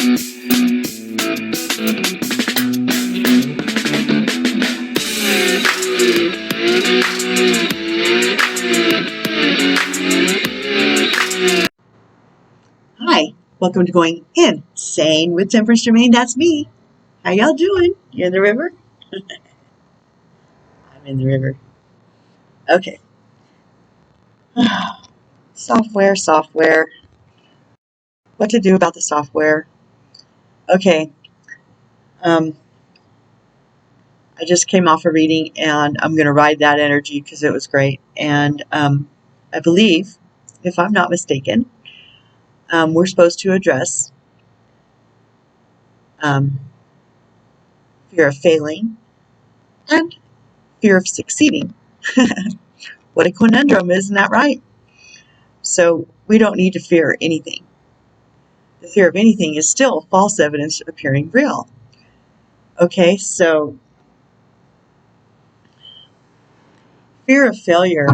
Hi, welcome to Going Insane with Temperance Jermaine. That's me. How y'all doing? You in the river? I'm in the river. Okay. Software. What to do about the software? Okay. I just came off a reading, and I'm going to ride that energy because it was great. And I believe, if I'm not mistaken, we're supposed to address fear of failing and fear of succeeding. What a conundrum, isn't that right? So we don't need to fear anything. The fear of anything is still false evidence appearing real. Okay, so fear of failure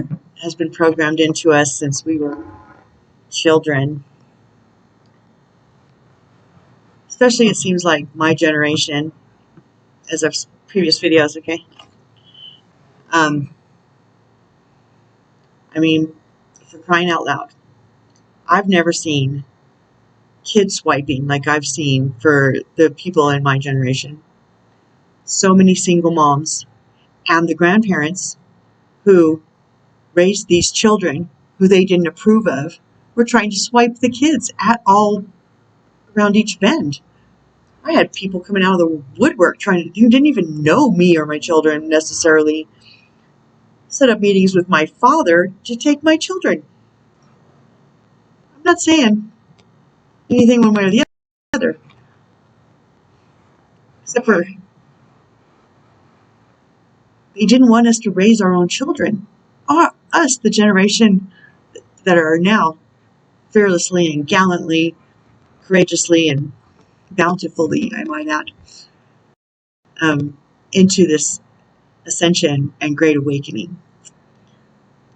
has been programmed into us since we were children. Especially, it seems like my generation, as of previous videos, okay? I mean, for crying out loud, I've never seen kids swiping like I've seen for the people in my generation. So many single moms and the grandparents who raised these children who they didn't approve of were trying to swipe the kids at all around each bend. I had people coming out of the woodwork who didn't even know me or my children necessarily, set up meetings with my father to take my children. I'm not saying anything one way or the other, except for they didn't want us to raise our own children. Us, the generation that are now fearlessly and gallantly, courageously and bountifully, I might add, into this ascension and great awakening.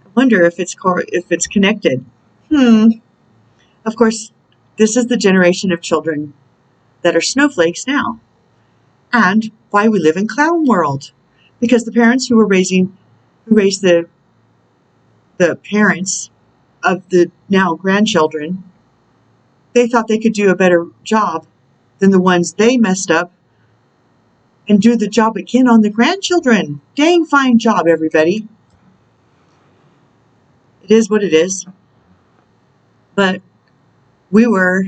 I wonder if it's connected. Of course, this is the generation of children that are snowflakes now, and why we live in clown world, because the parents who raised the parents of the now grandchildren, they thought they could do a better job than the ones they messed up and do the job again on the grandchildren. Dang fine job, everybody. It is what it is. But we were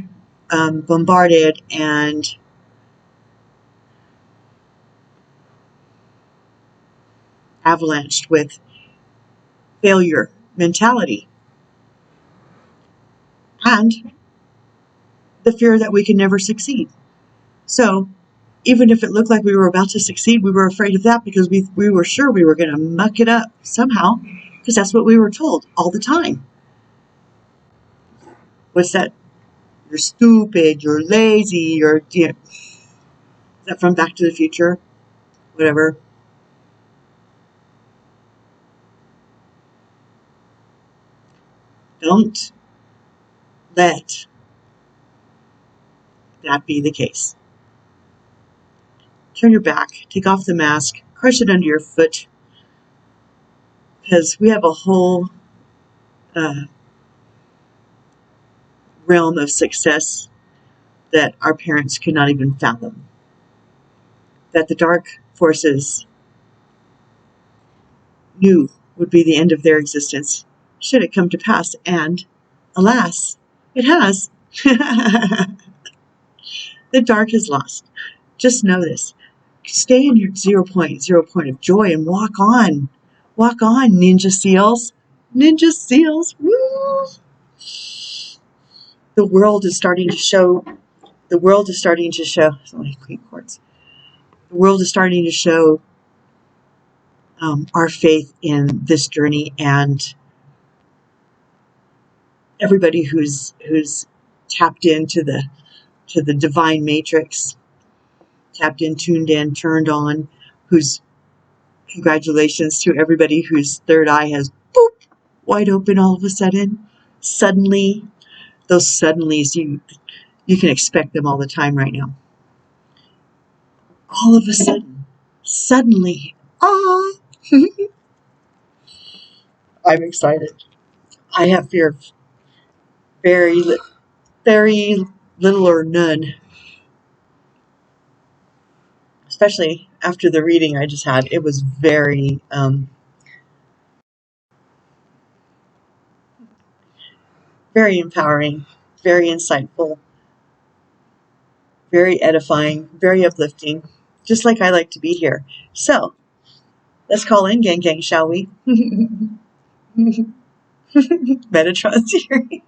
bombarded and avalanched with failure mentality and the fear that we could never succeed. So even if it looked like we were about to succeed, we were afraid of that because we were sure we were going to muck it up somehow, because that's what we were told all the time. What's that? You're stupid, you're lazy, is that from Back to the Future? Whatever. Don't let that be the case. Turn your back, take off the mask, crush it under your foot, because we have a whole realm of success that our parents could not even fathom, that the dark forces knew would be the end of their existence should it come to pass, and alas, it has. The dark is lost. Just know this. Stay in your zero point of joy and walk on. Walk on, Ninja Seals. Ninja Seals. Woo! The world is starting to show. Sorry, Queen Quartz. The world is starting to show our faith in this journey, and everybody who's tapped into the divine matrix, tapped in, tuned in, turned on, congratulations to everybody whose third eye has boop, wide open all of a sudden. Suddenly, those suddenlies, You can expect them all the time right now. All of a sudden, suddenly, ah! I'm excited. I have fear of very, very little or none, especially after the reading I just had. It was very, very empowering, very insightful, very edifying, very uplifting, just like I like to be here. So, let's call in Gang Gang, shall we? Metatron theory.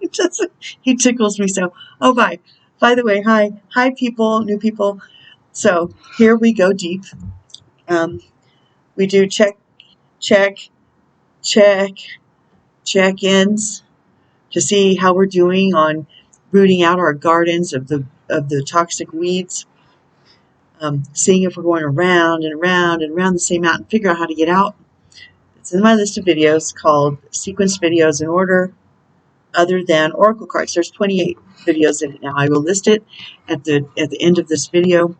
He tickles me so. Oh, bye. By the way, hi. Hi, people, new people. So, here we go deep. We do check-ins to see how we're doing on rooting out our gardens of the toxic weeds. Seeing if we're going around and around and around the same mountain, figure out how to get out. It's in my list of videos called Sequence Videos in Order Other Than Oracle Cards. There's 28 videos in it now. I will list it at the end of this video,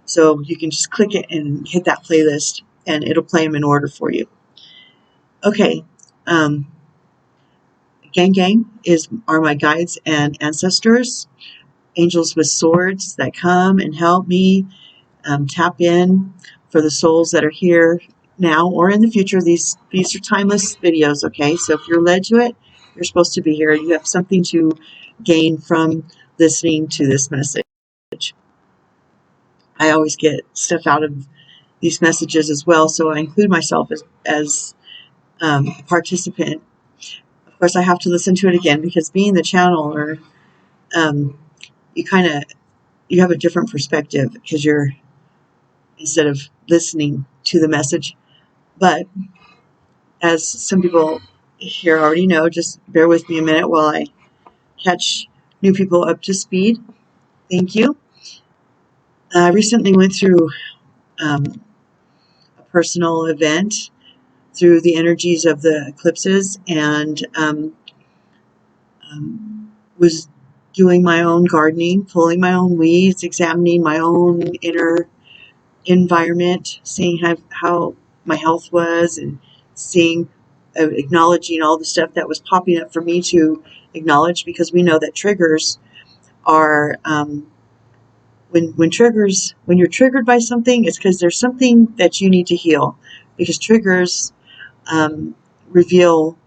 so you can just click it and hit that playlist, and it'll play them in order for you. Okay, Gang are my guides and ancestors, angels with swords that come and help me tap in for the souls that are here now or in the future. These are timeless videos, okay? So if you're led to it, you're supposed to be here. You have something to gain from listening to this message. I always get stuff out of these messages as well, so I include myself as a participant. Of course, I have to listen to it again because being the channeler, you have a different perspective because you're, instead of listening to the message. But as some people here already know, just bear with me a minute while I catch new people up to speed. Thank you. I recently went through a personal event through the energies of the eclipses, and was doing my own gardening, pulling my own weeds, examining my own inner environment, seeing how my health was, and seeing, acknowledging all the stuff that was popping up for me to acknowledge, because we know that triggers are, when you're triggered by something, it's because there's something that you need to heal, because triggers reveal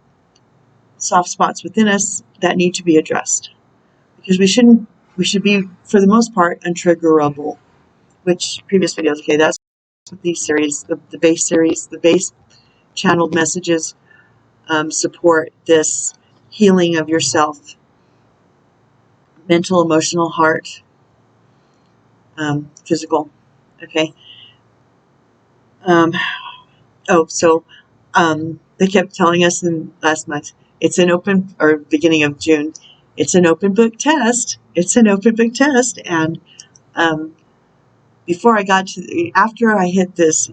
soft spots within us that need to be addressed, because we should be, for the most part, untriggerable, which previous videos, okay, that's what these series, the base channeled messages support this healing of yourself, mental, emotional, heart, physical, okay. They kept telling us in last month, it's an open, or beginning of June, it's an open book test. It's an open book test. And before I got to, after I hit this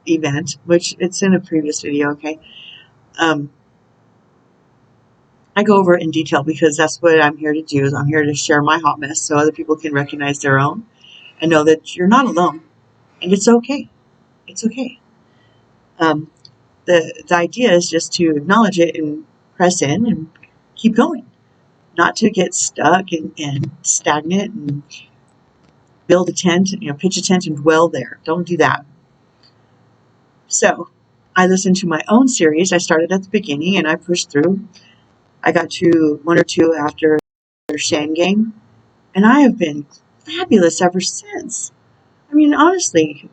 event, which it's in a previous video, okay, I go over it in detail because that's what I'm here to do. Is I'm here to share my hot mess so other people can recognize their own and know that you're not alone, and it's okay. It's okay. The idea is just to acknowledge it and press in and keep going, not to get stuck and stagnant and build a tent, pitch a tent and dwell there. Don't do that. So I listened to my own series. I started at the beginning and I pushed through. I got to one or two after Shan Gang, and I have been fabulous ever since. I mean, honestly,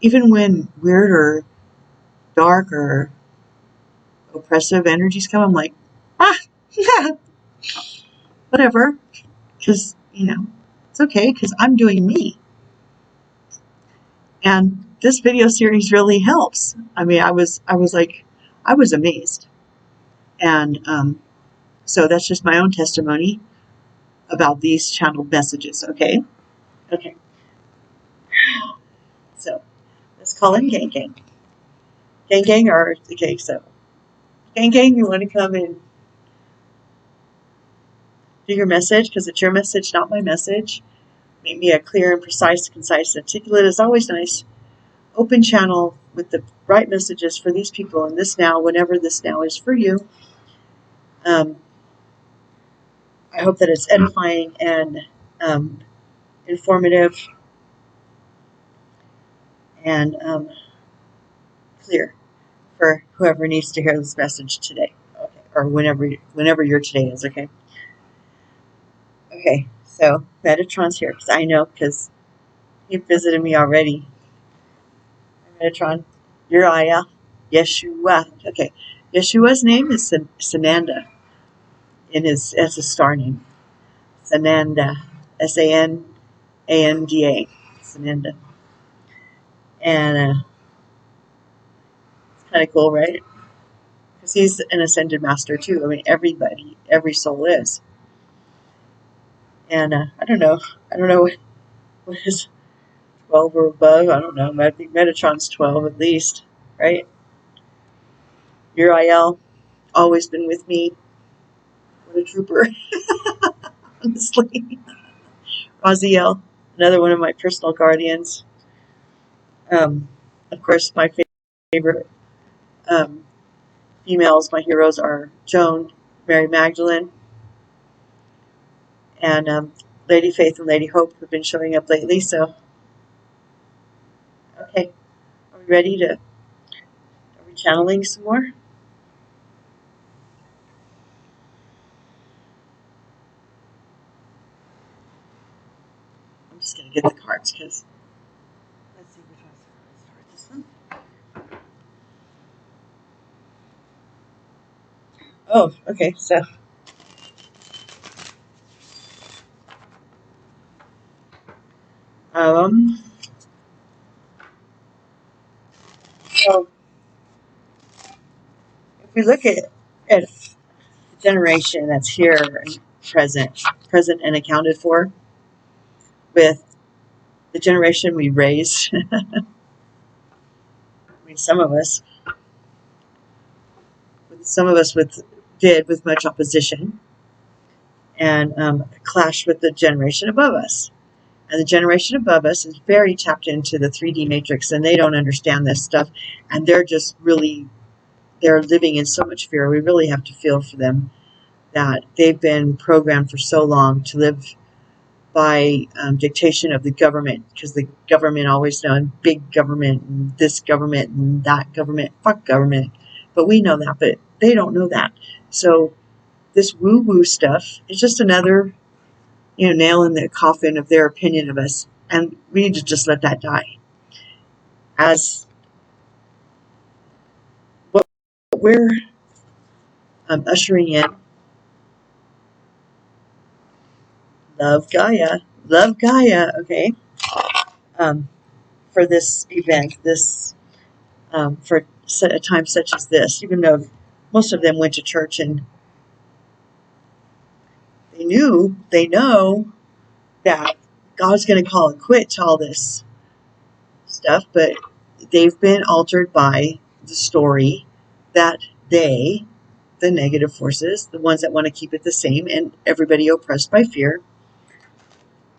even when weird or dark or oppressive energies come, I'm like, yeah, whatever, because, it's okay, because I'm doing me. And this video series really helps. I was amazed. And so that's just my own testimony about these channeled messages, okay? Okay. So let's call in Gang Gang. Gang Gang are, okay, so Gang Gang, you want to come and Do your message, because it's your message, not my message. Make me a clear and precise, concise, articulate is always nice. Open channel with the right messages for these people in this now, whenever this now is for you. I hope that it's edifying and informative and clear for whoever needs to hear this message today, okay, or whenever your today is. Okay. Okay. So Metatron's here because I know, because he visited me already. Metatron, Uriah, Yeshua. Okay, Yeshua's name is Sananda as a star name. Sananda, Sananda, Sananda, and it's kind of cool, right? Because he's an ascended master too. I mean, every soul is. And I don't know what is 12 or above. I don't know. I think Metatron's 12 at least, right? Uriel, always been with me. What a trooper, honestly. Raziel, another one of my personal guardians. Of course, my favorite females, my heroes are Joan, Mary Magdalene, and Lady Faith and Lady Hope have been showing up lately. So, okay, are we ready are we channeling some more? I'm just going to get the cards because, let's see which one's going to start this one. Oh, okay, so so if we look at the generation that's here and present and accounted for, with the generation we raised, I mean, some of us did with much opposition, and clashed with the generation above us. And the generation above us is very tapped into the 3D matrix, and they don't understand this stuff, and they're living in so much fear. We really have to feel for them, that they've been programmed for so long to live by dictation of the government, because the government always knows big government and this government and that government, fuck government. But we know that, but they don't know that. So this woo-woo stuff is just another, nail in the coffin of their opinion of us, and we need to just let that die. As what we're ushering in, love Gaia, okay, for this event, for a time such as this, even though most of them went to church and they know that God's going to call it quit to all this stuff, but they've been altered by the story that the negative forces, the ones that want to keep it the same, and everybody oppressed by fear,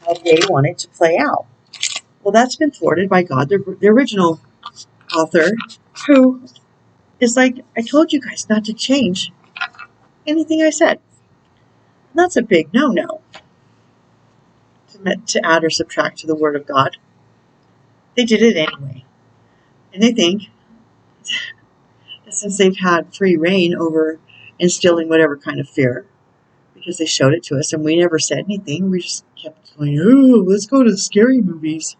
how they want it to play out. Well, that's been thwarted by God, the original author, who is like, I told you guys not to change anything I said. And that's a big no-no to add or subtract to the Word of God. They did it anyway. And they think that since they've had free reign over instilling whatever kind of fear, because they showed it to us and we never said anything, we just kept going, oh, let's go to the scary movies.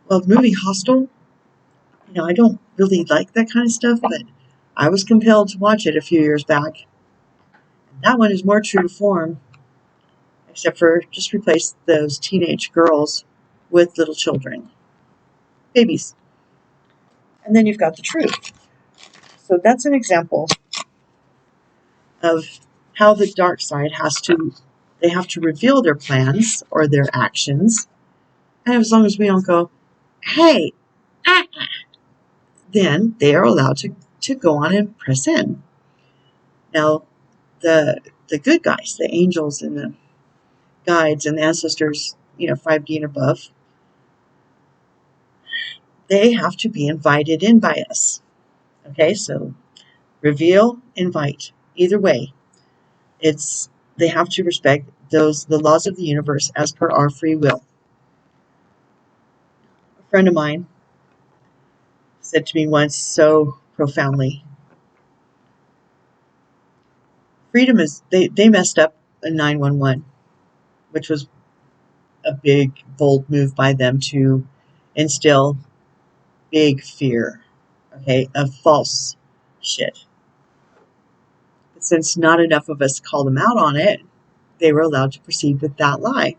Well, the movie Hostel, I don't really like that kind of stuff, but I was compelled to watch it a few years back. That one is more true to form, except for just replace those teenage girls with little children, babies. And then you've got the truth. So that's an example of how the dark side they have to reveal their plans or their actions. And as long as we don't go, hey, then they are allowed to go on and press in. Now, the the good guys, the angels and the guides and the ancestors, 5D and above, they have to be invited in by us. Okay, so reveal, invite. Either way, they have to respect the laws of the universe as per our free will. A friend of mine said to me once so profoundly, freedom is, they messed up a 911, which was a big, bold move by them to instill big fear, okay, of false shit. But since not enough of us called them out on it, they were allowed to proceed with that lie.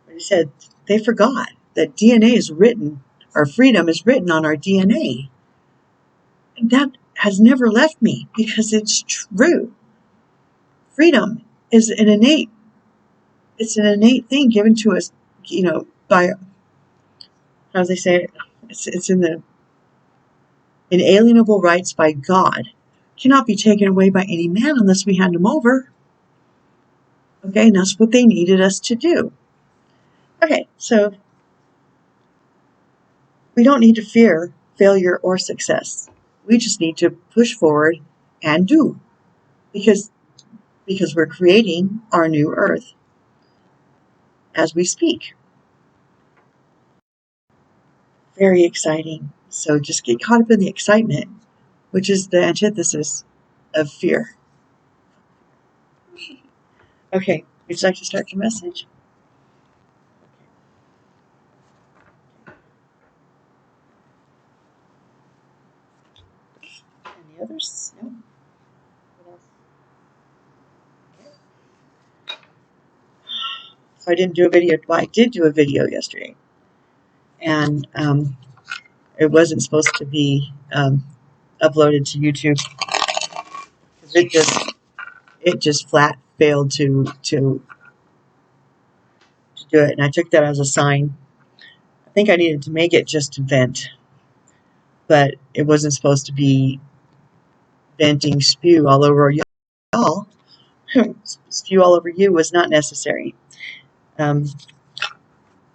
But he said they forgot that DNA is written, or freedom is written on our DNA. And that has never left me because it's true. Freedom is an innate thing given to us, by, how do they say it? It's in the inalienable rights by God. Cannot be taken away by any man unless we hand them over. Okay, and that's what they needed us to do. Okay, so we don't need to fear failure or success. We just need to push forward and do. Because we're creating our new earth as we speak. Very exciting. So just get caught up in the excitement, which is the antithesis of fear. Okay, would you like to start your message? Any others? No? What else? Okay. So I didn't do a video. Well, I did do a video yesterday. And it wasn't supposed to be uploaded to YouTube. It just flat failed to do it. And I took that as a sign. I think I needed to make it just to vent. But it wasn't supposed to be venting spew all over y'all. Spew all over you was not necessary.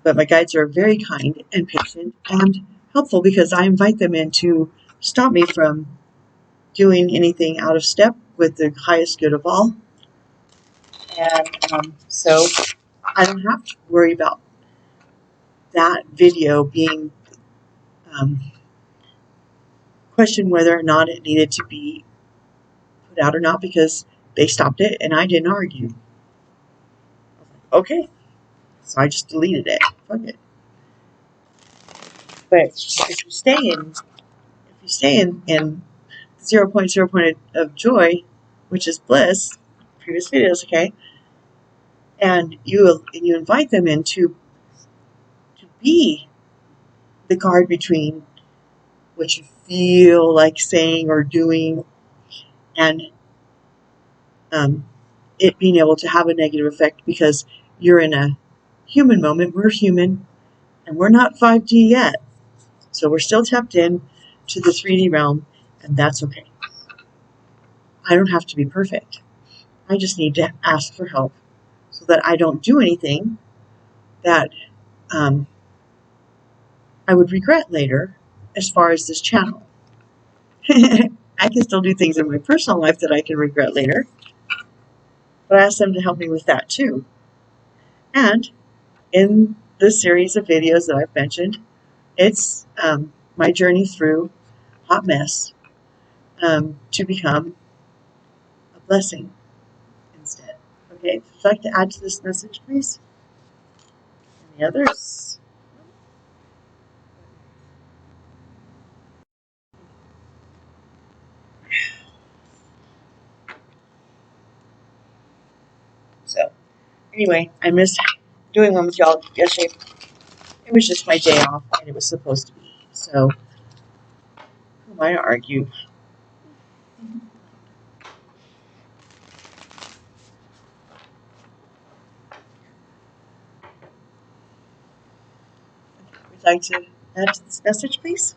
But my guides are very kind and patient and helpful because I invite them in to stop me from doing anything out of step with the highest good of all. And so I don't have to worry about that video being questioned whether or not it needed to be put out or not because they stopped it and I didn't argue. I was like, okay. So I just deleted it. Fuck it. But if you stay in 0.0 of joy, which is bliss, previous videos, okay, and you invite them in to be the guard between what you feel like saying or doing and it being able to have a negative effect because you're in a human moment. We're human and we're not 5D yet. So we're still tapped in to the 3D realm, and that's okay. I don't have to be perfect. I just need to ask for help so that I don't do anything that I would regret later as far as this channel. I can still do things in my personal life that I can regret later, but I ask them to help me with that too. And in this series of videos that I've mentioned, it's my journey through hot mess to become a blessing instead. Okay, if you'd like to add to this message, please. Any others? So, anyway, I missed doing one with y'all yesterday. It was just my day off, and it was supposed to be. So, who am I to argue? Would you like to add to this message, please?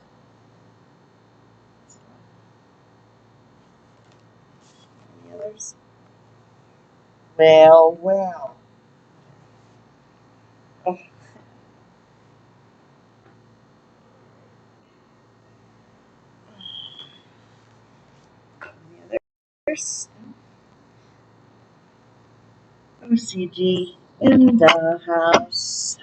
Any others? Well, well. Oh, any others? OCG in the house.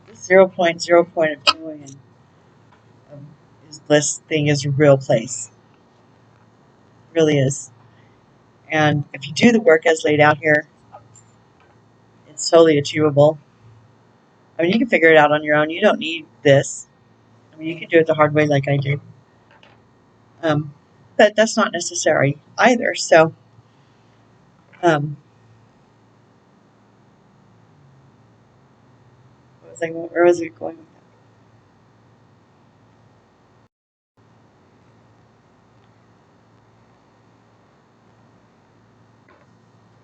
This 0.0 point of joy is bliss thing is a real place. It really is. And if you do the work as laid out here, it's totally achievable. I mean, you can figure it out on your own. You don't need this. I mean, you can do it the hard way like I did. But that's not necessary either. So, where was it going with that?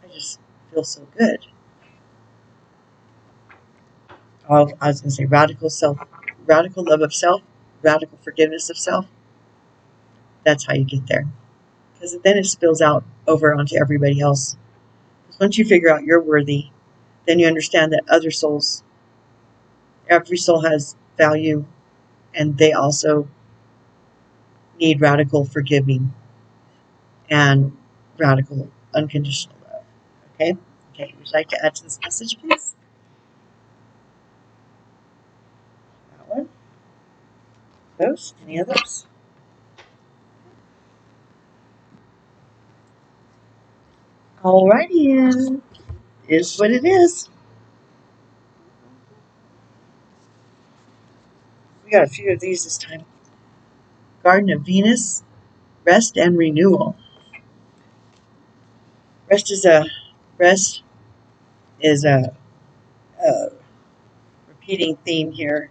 I just feel so good. Oh, I was going to say radical love of self, radical forgiveness of self. That's how you get there. Because then it spills out over onto everybody else. Because once you figure out you're worthy, then you understand that other souls, every soul has value, and they also need radical forgiving and radical unconditional love. Okay? Okay, would you like to add to this message, please? That one? Those? Any others? Alrighty, is what it is. We got a few of these this time. Garden of Venus, rest and renewal. Rest is a rest is a repeating theme here.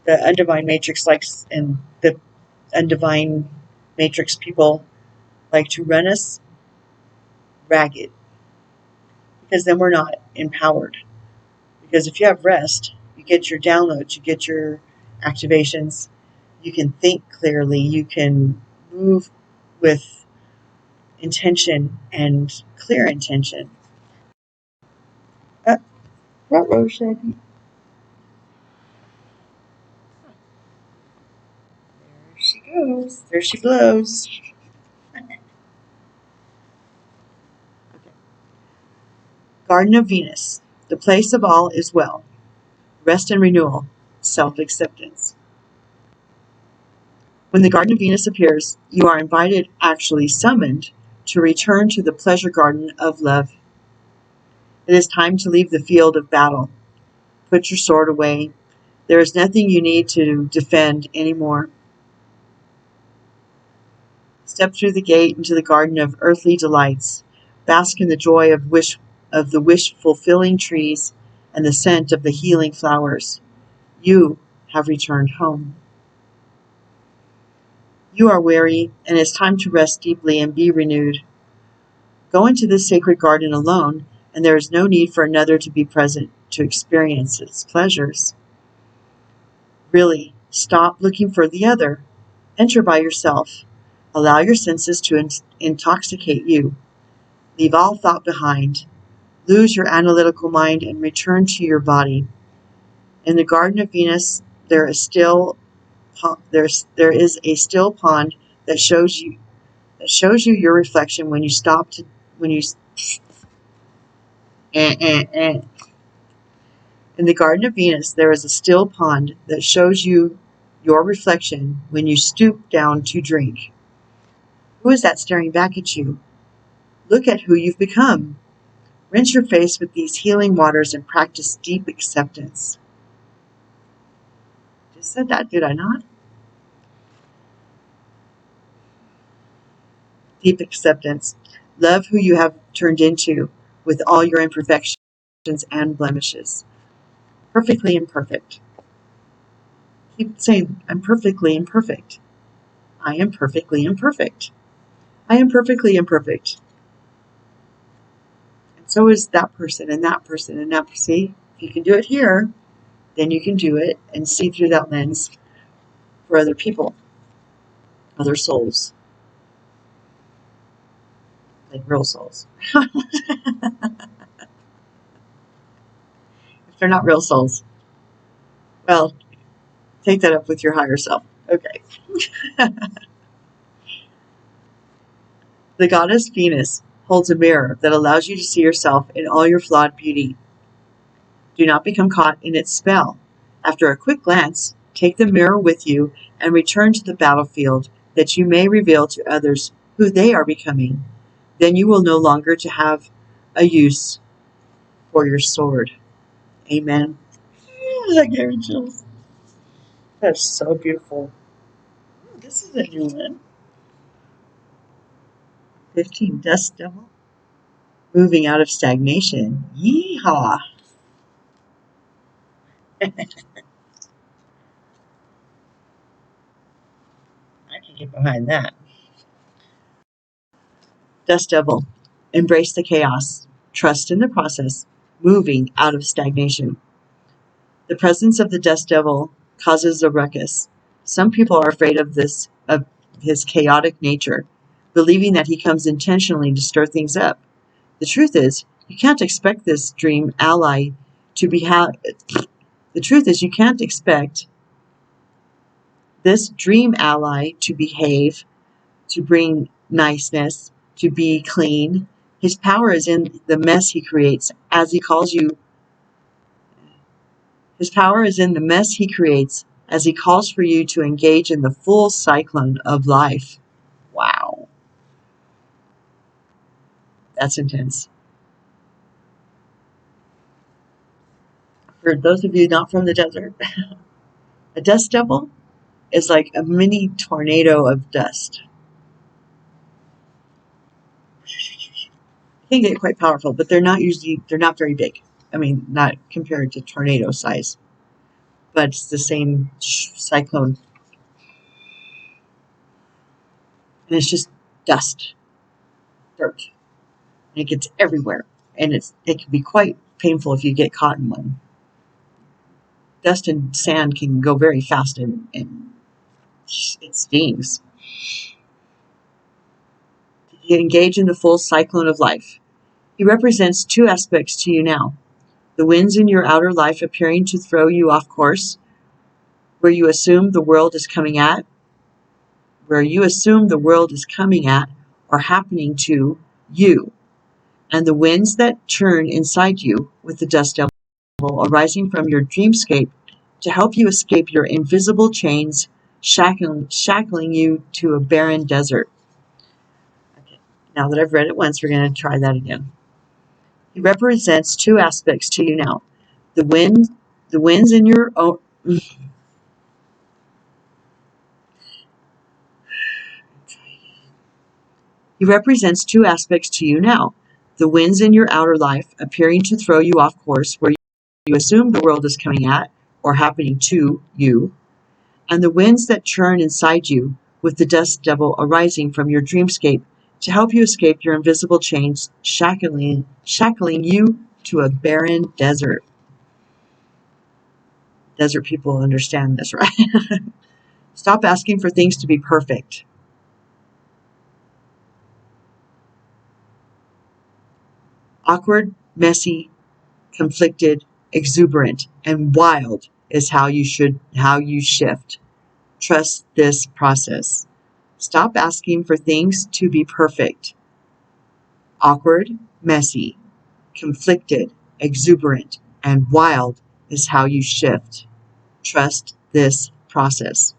The undivine matrix likes, and the undivine matrix people like to run us ragged, because then we're not empowered. Because if you have rest, you get your downloads, you get your activations, you can think clearly, you can move with intention and clear intention. What rose should I be? There she goes. There she blows. Okay. Garden of Venus. The place of all is well. Rest and renewal. Self-acceptance. When the Garden of Venus appears, you are invited, actually summoned, to return to the pleasure garden of love. It is time to leave the field of battle. Put your sword away. There is nothing you need to defend anymore. Step through the gate into the garden of earthly delights. Bask in the joy of the wish-fulfilling trees and the scent of the healing flowers. You have returned home. You are weary, and it's time to rest deeply and be renewed. Go into this sacred garden alone, and there is no need for another to be present to experience its pleasures. Really, stop looking for the other. Enter by yourself. Allow your senses to intoxicate you. Leave all thought behind. Lose your analytical mind and return to your body. In the Garden of Venus, there is a still pond that shows you your reflection when you stop to when you eh, eh, eh. In the Garden of Venus, there is a still pond that shows you your reflection when you stoop down to drink. Who is that staring back at you? Look at who you've become. Rinse your face with these healing waters and practice deep acceptance. Just said that, did I not? Deep acceptance. Love who you have turned into with all your imperfections and blemishes. Perfectly imperfect. Keep saying, I'm perfectly imperfect. I am perfectly imperfect. I am perfectly imperfect. And so is that person and that person and that person. See, if you can do it here, then you can do it and see through that lens for other people, other souls, like real souls. If they're not real souls, well, take that up with your higher self. Okay. The goddess Venus holds a mirror that allows you to see yourself in all your flawed beauty. Do not become caught in its spell. After a quick glance, take the mirror with you and return to the battlefield that you may reveal to others who they are becoming. Then you will no longer to have a use for your sword. Amen. That gave me chills. That's so beautiful. Oh, this is a new one. 15 Dust Devil. Moving out of stagnation. Yeehaw. I can get behind that. Dust Devil. Embrace the chaos. Trust in the process. Moving out of stagnation. The presence of the Dust Devil causes a ruckus. Some people are afraid of his chaotic nature, believing that he comes intentionally to stir things up. The truth is, you can't expect this dream ally to The truth is, you can't expect this dream ally to behave, to bring niceness, to be clean. His power is in the mess he creates, as he calls you. His power is in the mess he creates, as he calls for you to engage in the full cyclone of life. Wow. That's intense. For those of you not from the desert, a dust devil is like a mini tornado of dust. They can get quite powerful, but they're not very big. I mean, not compared to tornado size, but it's the same cyclone. And it's just dust, dirt. And it gets everywhere. And it can be quite painful if you get caught in one. Dust and sand can go very fast and it stings. You engage in the full cyclone of life. He represents two aspects to you now. The winds in your outer life appearing to throw you off course, where you assume the world is coming at, or happening to you, and the winds that churn inside you with the dust devil arising from your dreamscape to help you escape your invisible chains, shackling you to a barren desert. Okay, now that I've read it once, we're going to try that again. He represents two aspects to you now. The winds in your own. He represents two aspects to you now. The winds in your outer life appearing to throw you off course where you assume the world is coming at or happening to you, and the winds that churn inside you with the dust devil arising from your dreamscape to help you escape your invisible chains, shackling you to a barren desert. Desert people understand this, right? Stop asking for things to be perfect. Awkward, messy, conflicted, exuberant, and wild is how you shift. Trust this process. Stop asking for things to be perfect. Awkward, messy, conflicted, exuberant, and wild is how you shift. Trust this process.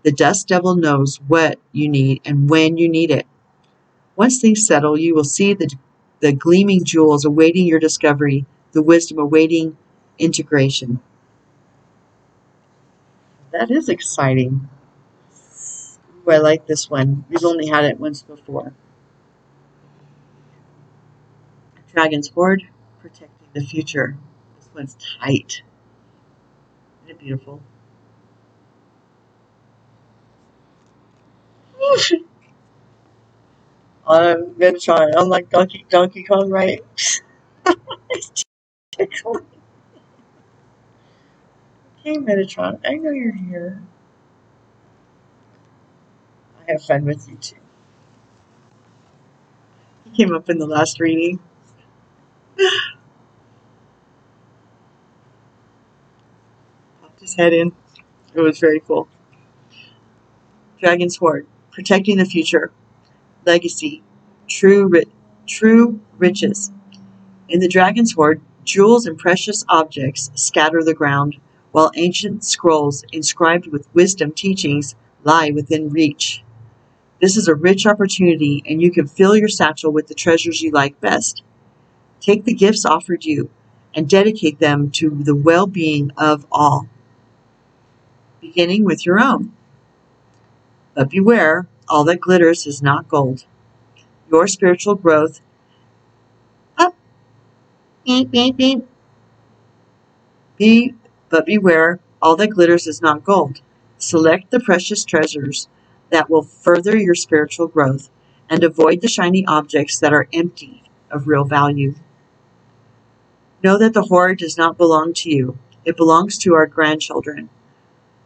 The dust devil knows what you need and when you need it. Once things settle, you will see the gleaming jewels awaiting your discovery, the wisdom awaiting integration. That is exciting. Ooh, I like this one. We've only had it once before. Dragon's Hoard, protecting the future. This one's tight. Isn't it beautiful? I'm gonna try. I'm like Donkey Kong, right? It's tickling. Hey, Metatron, I know you're here. I have fun with you too. He came up in the last reading. Popped his head in. It was very cool. Dragon's Hoard. Protecting the future. Legacy. True riches. In the Dragon's Hoard, jewels and precious objects scatter the ground, while ancient scrolls inscribed with wisdom teachings lie within reach. This is a rich opportunity, and you can fill your satchel with the treasures you like best. Take the gifts offered you and dedicate them to the well-being of all, beginning with your own. But beware, all that glitters is not gold. Your spiritual growth. Up, beep, beep, beep. But beware, all that glitters is not gold. Select the precious treasures that will further your spiritual growth, and avoid the shiny objects that are empty of real value. Know that the hoard does not belong to you. It belongs to our grandchildren.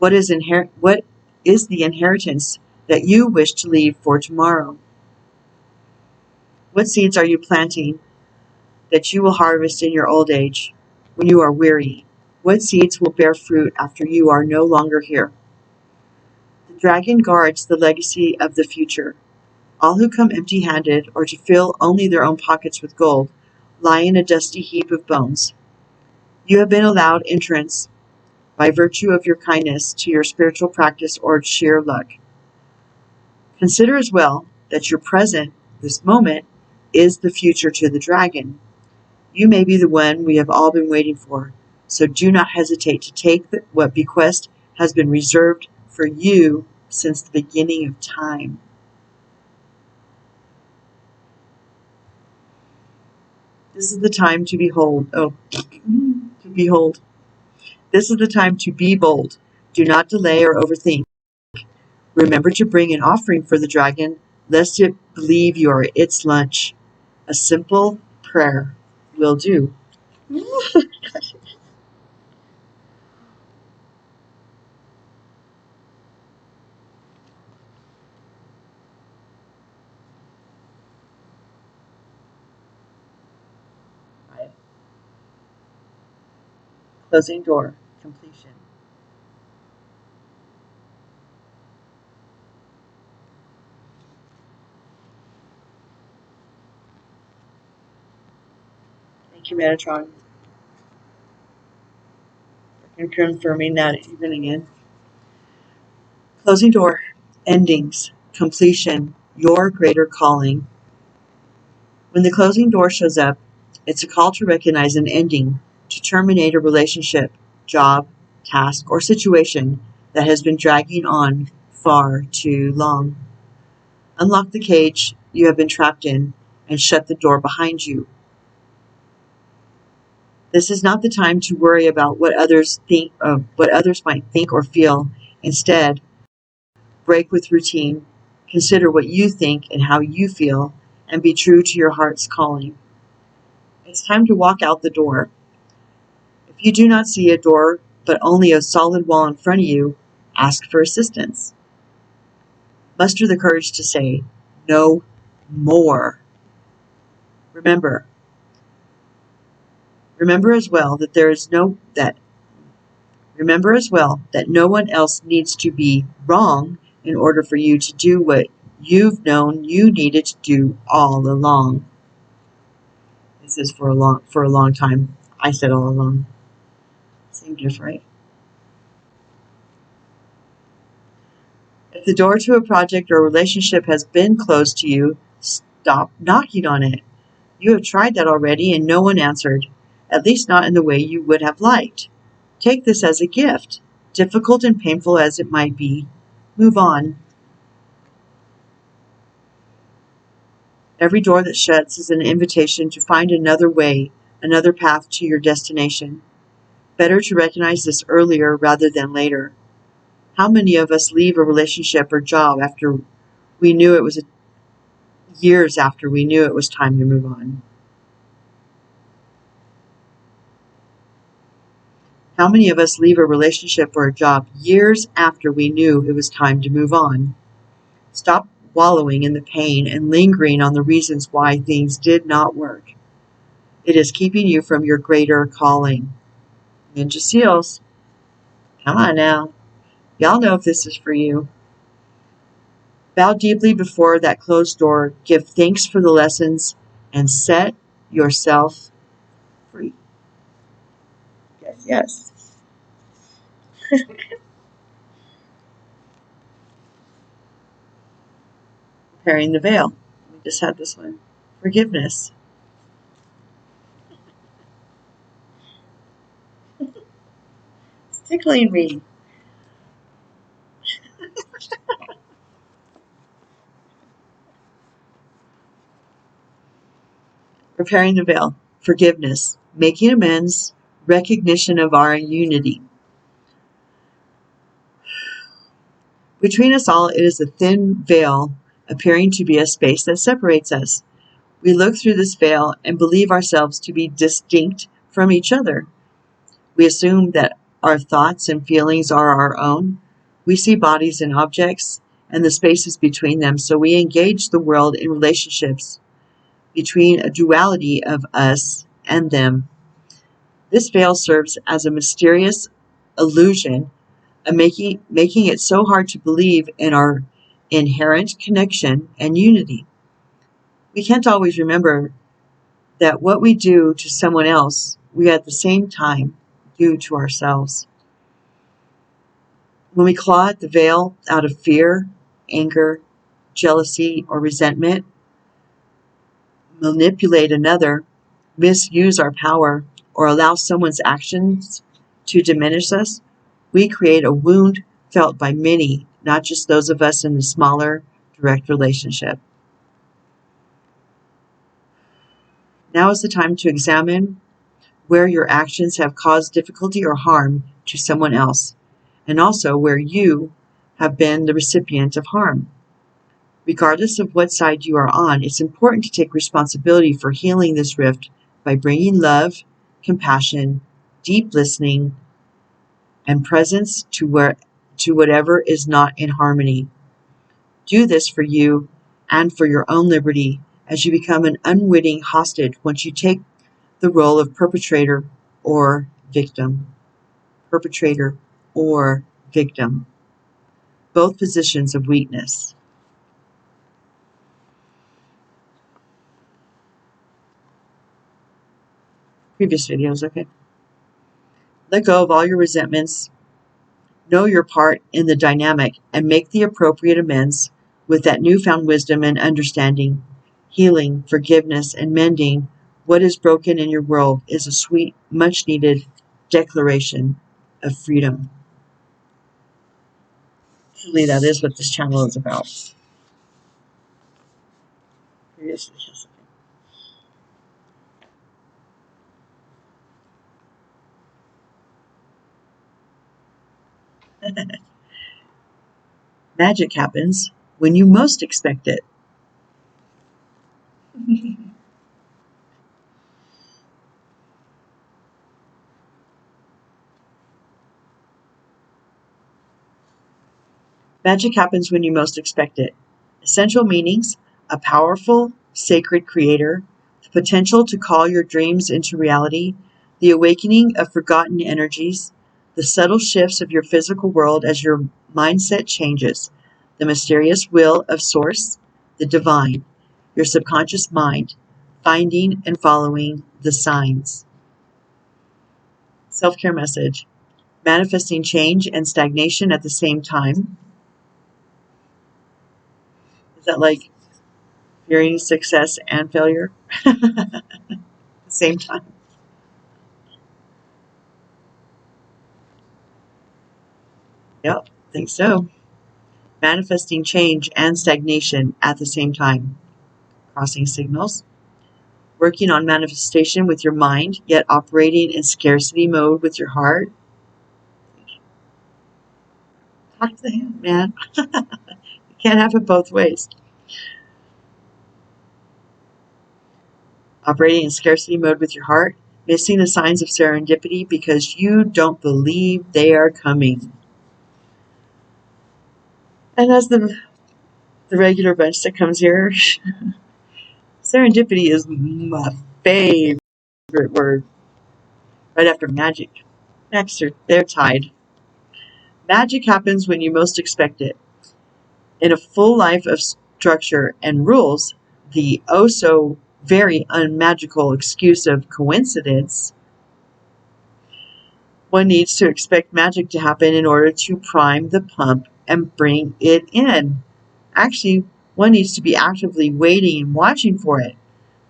What is the inheritance that you wish to leave for tomorrow? What seeds are you planting that you will harvest in your old age when you are weary? What seeds will bear fruit after you are no longer here? The dragon guards the legacy of the future. All who come empty-handed or to fill only their own pockets with gold lie in a dusty heap of bones. You have been allowed entrance by virtue of your kindness to your spiritual practice or sheer luck. Consider as well that your present, this moment, is the future to the dragon. You may be the one we have all been waiting for, so do not hesitate to take what bequest has been reserved for you since the beginning of time. This is the time to behold. To behold. This is the time to be bold. Do not delay or overthink. Remember to bring an offering for the dragon, lest it believe you are its lunch. A simple prayer will do. Closing door. Completion. Thank you, Metatron, for confirming that even again. Closing door. Endings. Completion. Your greater calling. When the closing door shows up, it's a call to recognize an ending, to terminate a relationship, job, task, or situation that has been dragging on far too long. Unlock the cage you have been trapped in and shut the door behind you. This is not the time to worry about what others might think or feel. Instead, break with routine, consider what you think and how you feel, and be true to your heart's calling. It's time to walk out the door. If you do not see a door, but only a solid wall in front of you, ask for assistance. Muster the courage to say, no more. Remember as well that no one else needs to be wrong in order for you to do what you've known you needed to do all along. This is for a long time. I said all along. Same diff, right? If the door to a project or relationship has been closed to you, stop knocking on it. You have tried that already and no one answered, at least not in the way you would have liked. Take this as a gift, difficult and painful as it might be. Move on. Every door that shuts is an invitation to find another way, another path to your destination. Better to recognize this earlier rather than later. How many of us leave a relationship or job after We knew it was years after we knew it was time to move on. How many of us leave a relationship or a job years after we knew it was time to move on? Stop wallowing in the pain and lingering on the reasons why things did not work. It is keeping you from your greater calling. Ninja SEALs, come on now. Y'all know if this is for you. Bow deeply before that closed door. Give thanks for the lessons and set yourself free. Yes, yes. Repairing the veil. We just had this one. Forgiveness. It's tickling me. Repairing the veil. Forgiveness. Making amends. Recognition of our unity. Between us all, it is a thin veil appearing to be a space that separates us. We look through this veil and believe ourselves to be distinct from each other. We assume that our thoughts and feelings are our own. We see bodies and objects and the spaces between them, so we engage the world in relationships between a duality of us and them. This veil serves as a mysterious illusion, making it so hard to believe in our inherent connection and unity. We can't always remember that what we do to someone else, we at the same time do to ourselves. When we claw at the veil out of fear, anger, jealousy, or resentment, manipulate another, misuse our power, or allow someone's actions to diminish us, we create a wound felt by many, not just those of us in the smaller, direct relationship. Now is the time to examine where your actions have caused difficulty or harm to someone else, and also where you have been the recipient of harm. Regardless of what side you are on, it's important to take responsibility for healing this rift by bringing love, compassion, deep listening, and presence to whatever is not in harmony. Do this for you and for your own liberty as you become an unwitting hostage once you take the role of perpetrator or victim. Perpetrator or victim. Both positions of weakness. Previous videos, okay. Let go of all your resentments. Know your part in the dynamic and make the appropriate amends with that newfound wisdom and understanding. Healing, forgiveness, and mending what is broken in your world is a sweet, much-needed declaration of freedom. Truly, that is what this channel is about. Previously, yes. Magic happens when you most expect it. Magic happens when you most expect it. Essential meanings: a powerful, sacred creator, the potential to call your dreams into reality, the awakening of forgotten energies, the subtle shifts of your physical world as your mindset changes, the mysterious will of Source, the divine, your subconscious mind, finding and following the signs. Self-care message: manifesting change and stagnation at the same time. Is that like fearing success and failure at the same time? Yep, I think so. Manifesting change and stagnation at the same time. Crossing signals. Working on manifestation with your mind, yet operating in scarcity mode with your heart. Talk to him, man. Can't have it both ways. Operating in scarcity mode with your heart, missing the signs of serendipity because you don't believe they are coming. And as the regular bunch that comes here, serendipity is my favorite word, right after magic. Next, they're tied. Magic happens when you most expect it. In a full life of structure and rules, the oh so very unmagical excuse of coincidence, one needs to expect magic to happen in order to prime the pump and bring it in. Actually, one needs to be actively waiting and watching for it.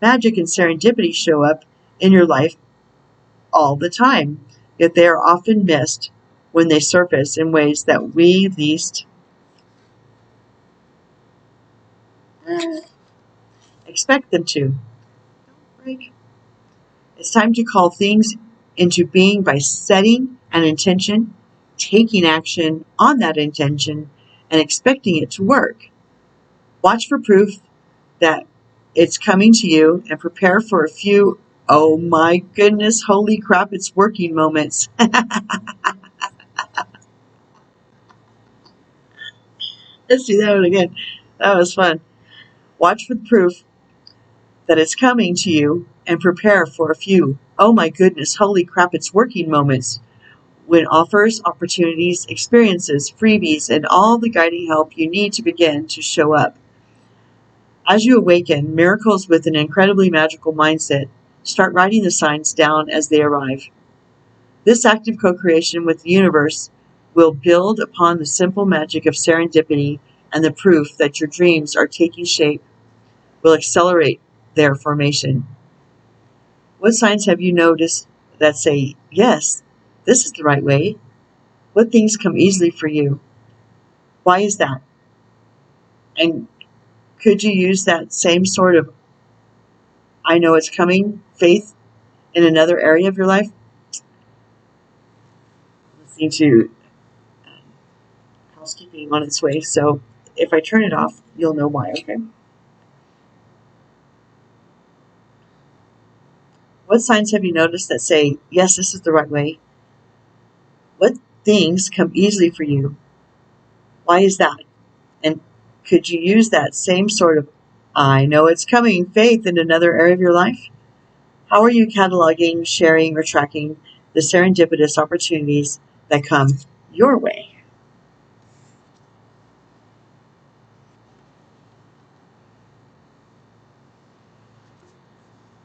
Magic and serendipity show up in your life all the time, yet they are often missed when they surface in ways that we least expect them to. Break. It's time to call things into being by setting an intention, taking action on that intention, and expecting it to work. Watch for proof that it's coming to you and prepare for a few, oh my goodness, holy crap, it's working moments. Let's do that one again. That was fun. Watch for the proof that it's coming to you and prepare for a few, oh my goodness, holy crap, it's working moments when offers, opportunities, experiences, freebies, and all the guiding help you need to begin to show up. As you awaken, miracles with an incredibly magical mindset, start writing the signs down as they arrive. This active co-creation with the universe will build upon the simple magic of serendipity, and the proof that your dreams are taking shape will accelerate their formation. What signs have you noticed that say, yes, this is the right way? What things come easily for you? Why is that? And could you use that same sort of I know it's coming faith in another area of your life? Listening to housekeeping on its way, so if I turn it off, you'll know why, okay? What signs have you noticed that say, yes, this is the right way? What things come easily for you? Why is that? And could you use that same sort of I know it's coming faith in another area of your life? How are you cataloging, sharing, or tracking the serendipitous opportunities that come your way?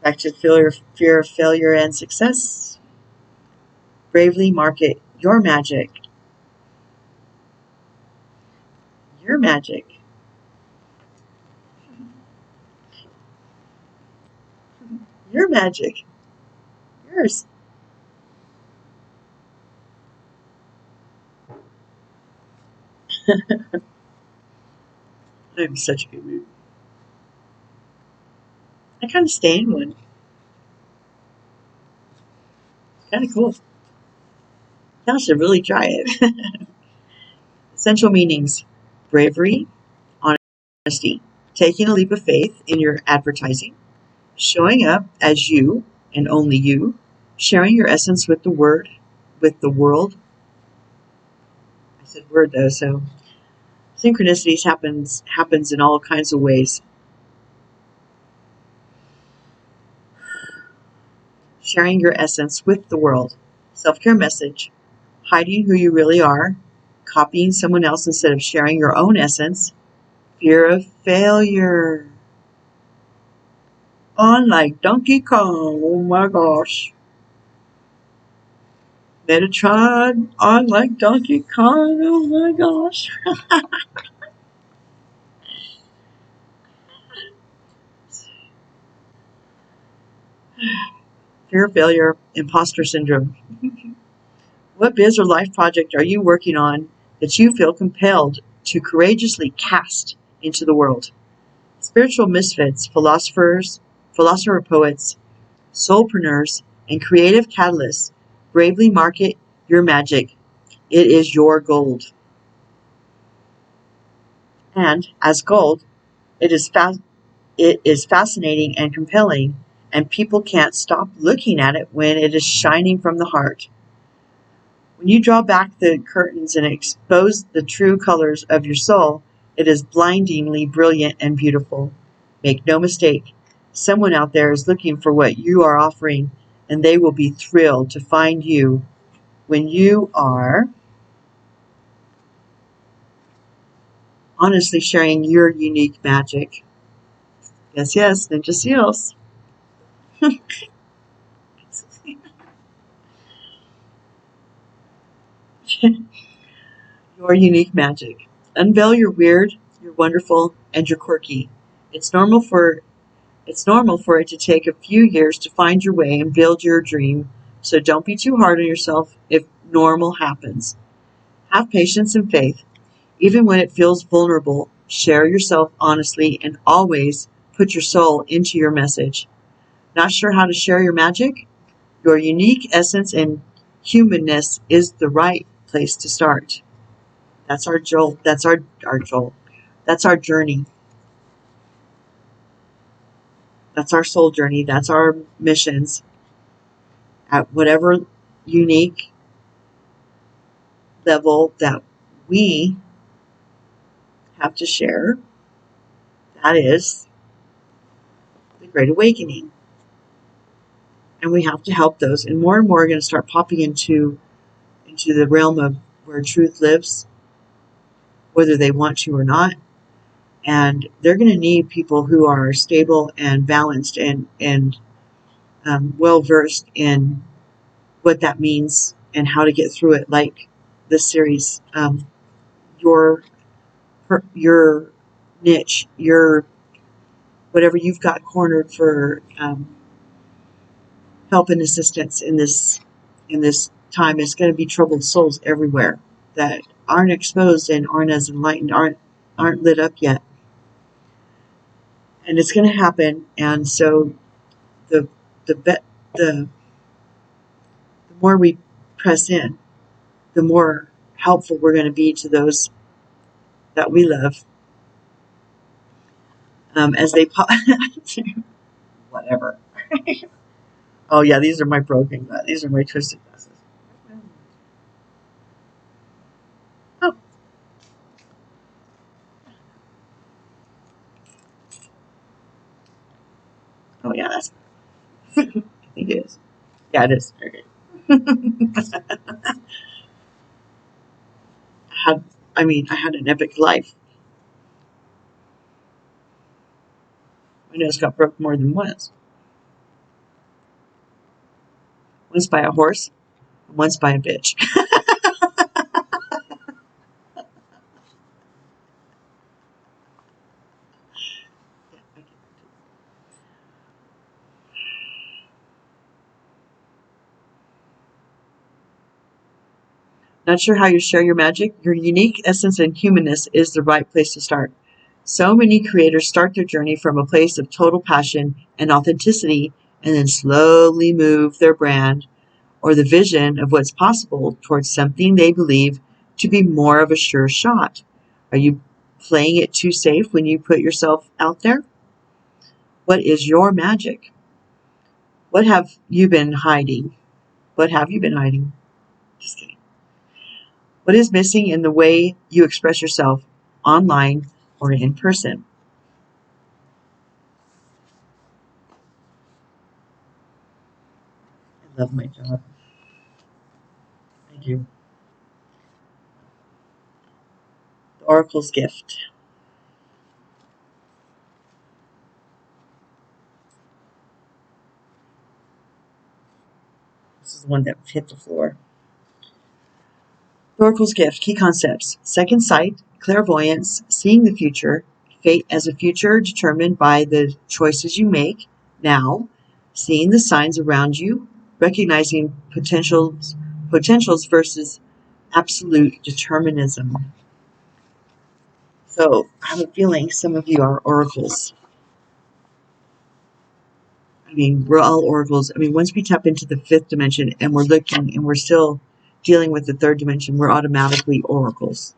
Back to fear of failure and success. Bravely market your magic. Your magic. Your magic. Yours. I'm in such a good mood. I kind of stay in one. Kind of cool. I should really try it. Essential meanings. Bravery, honesty, taking a leap of faith in your advertising, showing up as you and only you, sharing your essence with the world. I said word though, so synchronicities happens in all kinds of ways. Sharing your essence with the world. Self-care message. Hiding who you really are. Copying someone else instead of sharing your own essence. Fear of failure. On like Donkey Kong. Oh my gosh. Metatron. On like Donkey Kong. Oh my gosh. Fear of failure. Imposter syndrome. What biz or life project are you working on that you feel compelled to courageously cast into the world? Spiritual misfits, philosopher poets, soulpreneurs, and creative catalysts bravely market your magic. It is your gold. And as gold, it is fascinating and compelling, and people can't stop looking at it when it is shining from the heart. When you draw back the curtains and expose the true colors of your soul, it is blindingly brilliant and beautiful. Make no mistake, someone out there is looking for what you are offering, and they will be thrilled to find you when you are honestly sharing your unique magic. Yes, yes, Ninja Seals. Your unique magic. Unveil your weird, your wonderful, and your quirky. It's normal for it to take a few years to find your way and build your dream, so don't be too hard on yourself if normal happens. Have patience and faith. Even when it feels vulnerable, share yourself honestly and always put your soul into your message. Not sure how to share your magic? Your unique essence and humanness is the right place to start. That's our jolt. That's our jolt. That's our journey. That's our soul journey. That's our missions. At whatever unique level that we have to share, that is the Great Awakening. And we have to help those. And more are going to start popping into the realm of where truth lives, whether they want to or not. And they're going to need people who are stable and balanced and well versed in what that means and how to get through it. Like this series, your niche, your whatever you've got cornered for help and assistance in this time is going to be troubled souls everywhere that aren't exposed and aren't as enlightened, aren't lit up yet, and it's going to happen. And so the the the more we press in, the more helpful we're going to be to those that we love, as they pop. Whatever. Oh yeah, these are my broken glasses. These are my twisted glasses. Oh, oh yeah, that's. I think it is. Yeah, it is. Okay. I had an epic life. My nose got broke more than once. Once by a horse, and once by a bitch. Not sure how you share your magic? Your unique essence and humanness is the right place to start. So many creators start their journey from a place of total passion and authenticity and then slowly move their brand or the vision of what's possible towards something they believe to be more of a sure shot. Are you playing it too safe when you put yourself out there? What is your magic? What have you been hiding? What have you been hiding? Just kidding. What is missing in the way you express yourself online or in person? I love my job. I do. The Oracle's gift. This is the one that hit the floor. The Oracle's gift. Key concepts. Second sight, clairvoyance, seeing the future, fate as a future determined by the choices you make now, seeing the signs around you, recognizing potentials versus absolute determinism. So I have a feeling some of you are oracles. I mean, we're all oracles. I mean, once we tap into the fifth dimension and we're looking and we're still dealing with the third dimension, we're automatically oracles.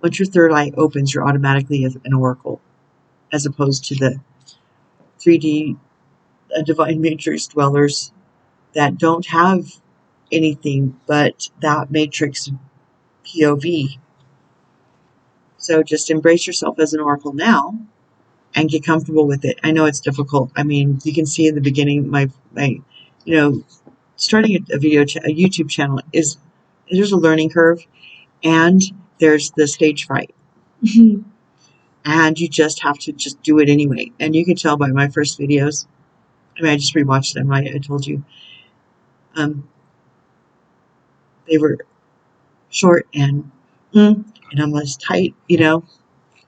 Once your third eye opens, you're automatically an oracle, as opposed to the 3D divine matrix dwellers that don't have anything but that matrix POV. So just embrace yourself as an oracle now and get comfortable with it. I know it's difficult. I mean, you can see in the beginning, my starting a YouTube channel there's a learning curve, and there's the stage fright. And you just have to just do it anyway. And you can tell by my first videos. I mean, I just rewatched them. I told you. They were short and I'm less tight,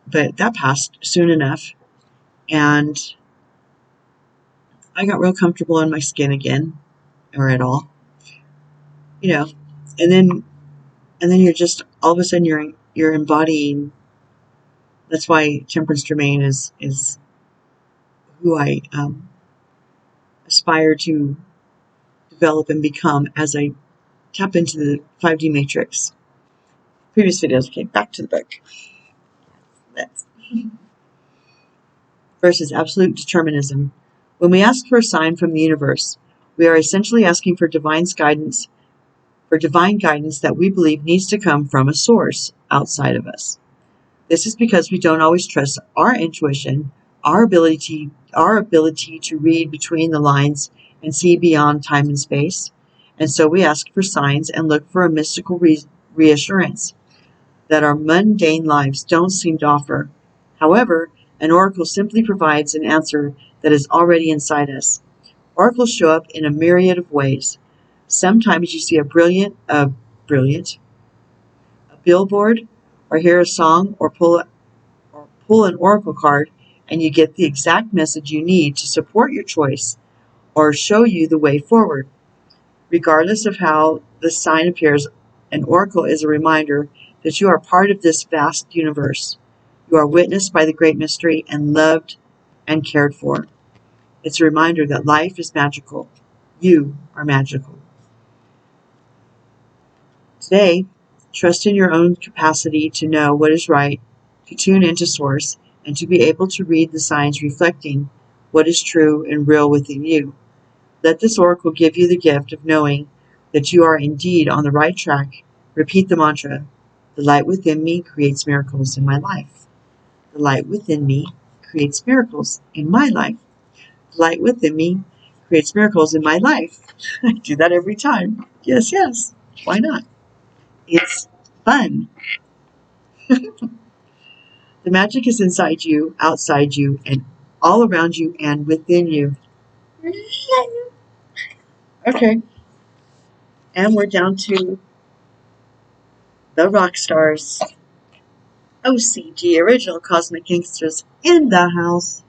but that passed soon enough. And I got real comfortable in my skin again, or at all, and then you're just, all of a sudden you're embodying. That's why Temperance Domain is who I aspire to develop and become as I tap into the 5D matrix. Previous videos. Okay, back to the book. Versus absolute determinism. When we ask for a sign from the universe, we are essentially asking for divine guidance that we believe needs to come from a source outside of us. This is because we don't always trust our intuition, our ability to read between the lines and see beyond time and space. And so we ask for signs and look for a mystical reassurance that our mundane lives don't seem to offer. However, an oracle simply provides an answer that is already inside us. Oracles show up in a myriad of ways. Sometimes you see a billboard, or hear a song, or pull an oracle card, and you get the exact message you need to support your choice or show you the way forward. Regardless of how the sign appears, an oracle is a reminder that you are part of this vast universe. You are witnessed by the great mystery and loved and cared for. It's a reminder that life is magical. You are magical. Today, trust in your own capacity to know what is right, to tune into source, and to be able to read the signs reflecting what is true and real within you. Let this oracle give you the gift of knowing that you are indeed on the right track. Repeat the mantra, the light within me creates miracles in my life. The light within me creates miracles in my life. The light within me creates miracles in my life. I do that every time. Yes, yes. Why not? It's fun. The magic is inside you, outside you, and all around you and within you. Okay. And we're down to the rock stars. OCG, Original Cosmic Gangsters, in the house.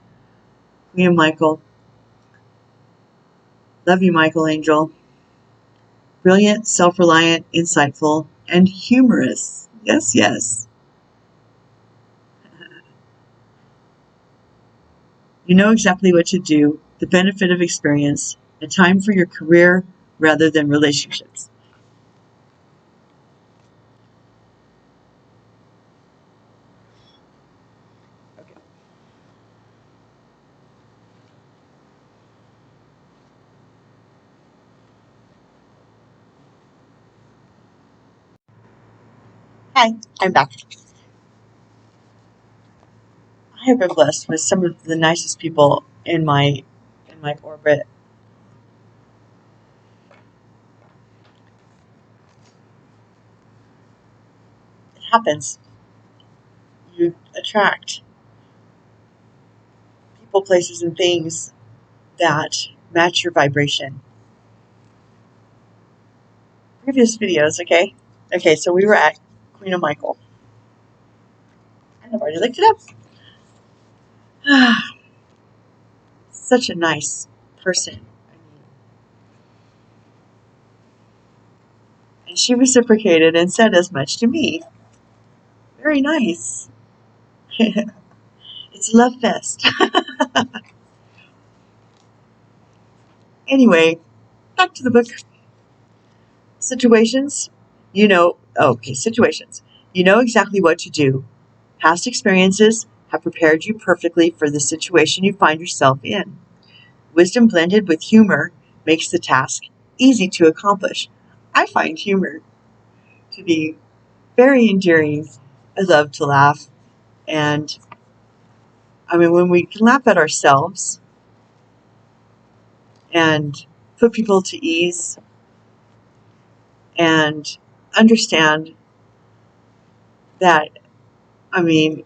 Me and Michael. Love you, Michael Angel. Brilliant, self-reliant, insightful, and humorous. Yes, yes. You know exactly what to do, the benefit of experience, a time for your career rather than relationships. Okay. Hi, I'm back. I have been blessed with some of the nicest people in my orbit. It happens. You attract people, places, and things that match your vibration. Previous videos, okay? Okay, so we were at Queen of Michael. I've already looked it up. Such a nice person. And she reciprocated and said as much to me. Very nice. It's Love Fest. Anyway, back to the book. Situations. Situations. You know exactly what to do. Past experiences have prepared you perfectly for the situation you find yourself in. Wisdom blended with humor makes the task easy to accomplish. I find humor to be very endearing. I love to laugh. And I mean, when we can laugh at ourselves and put people to ease and understand that, I mean,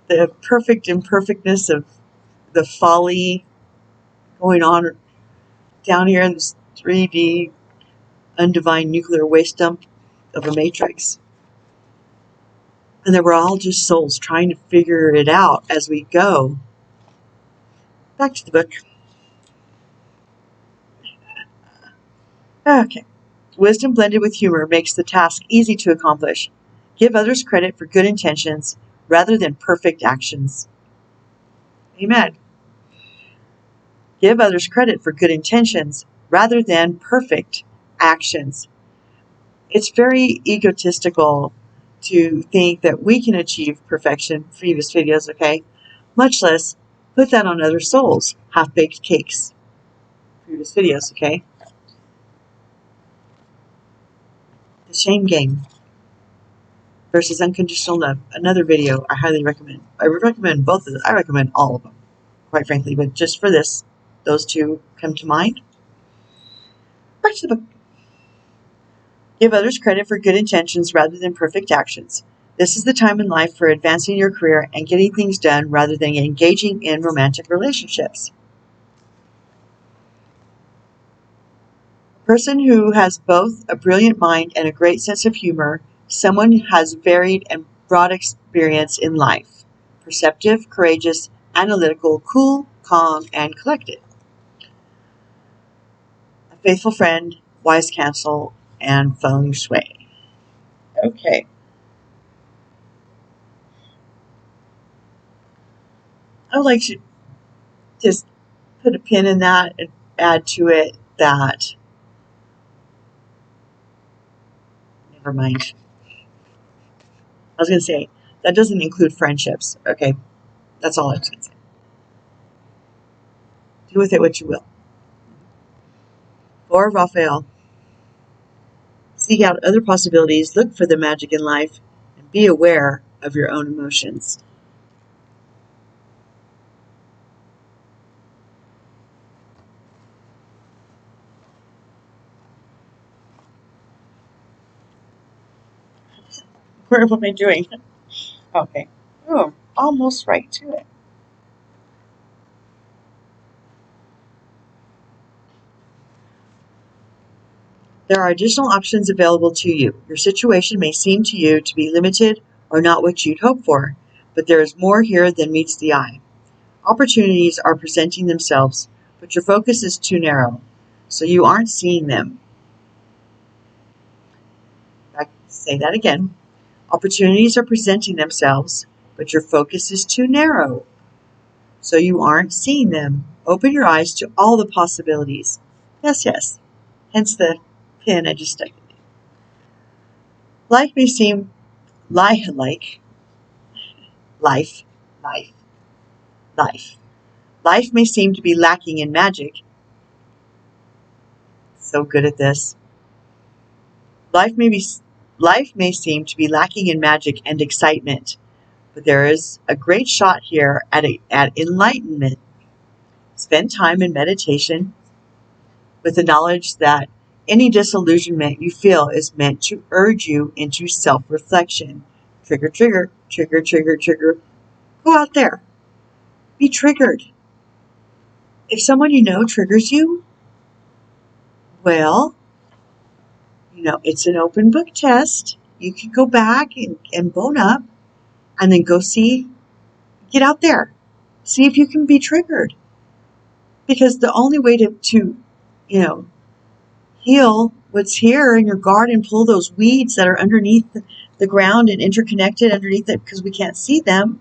the perfect imperfectness of the folly going on down here in this 3D undivine nuclear waste dump of a matrix. And that we're all just souls trying to figure it out as we go. Back to the book. Okay. Wisdom blended with humor makes the task easy to accomplish. Give others credit for good intentions rather than perfect actions. Amen. Give others credit for good intentions rather than perfect actions. It's very egotistical to think that we can achieve perfection, previous videos, okay? Much less put that on other souls, half-baked cakes, previous videos, okay? The shame game versus unconditional love, another video I highly recommend. I would recommend both of them. I recommend all of them, quite frankly, but just for this, those two come to mind. Back to the book. Give others credit for good intentions rather than perfect actions. This is the time in life for advancing your career and getting things done rather than engaging in romantic relationships. A person who has both a brilliant mind and a great sense of humor, someone who has varied and broad experience in life. Perceptive, courageous, analytical, cool, calm, and collected. A faithful friend, wise counsel, and feng shui. Okay. I would like to just put a pin in that and add to it that, never mind. I was going to say, that doesn't include friendships. Okay, that's all I was going to say. Do with it what you will. For Raphael, seek out other possibilities, look for the magic in life, and be aware of your own emotions. What am I doing? Okay. Oh, almost right to it. There are additional options available to you. Your situation may seem to you to be limited or not what you'd hoped for, but there is more here than meets the eye. Opportunities are presenting themselves, but your focus is too narrow, so you aren't seeing them. I say that again. Opportunities are presenting themselves, but your focus is too narrow, so you aren't seeing them. Open your eyes to all the possibilities. Yes, yes. Hence the pin I just stuck. Life may seem life. Life may seem to be lacking in magic. So good at this. Life may seem to be lacking in magic and excitement, but there is a great shot here at enlightenment. Spend time in meditation with the knowledge that any disillusionment you feel is meant to urge you into self-reflection. Trigger, trigger, trigger, trigger, trigger. Go out there. Be triggered. If someone you know triggers you, well, it's an open book test. You can go back and bone up and then get out there. See if you can be triggered. Because the only way to heal what's here in your garden, pull those weeds that are underneath the ground and interconnected underneath it because we can't see them.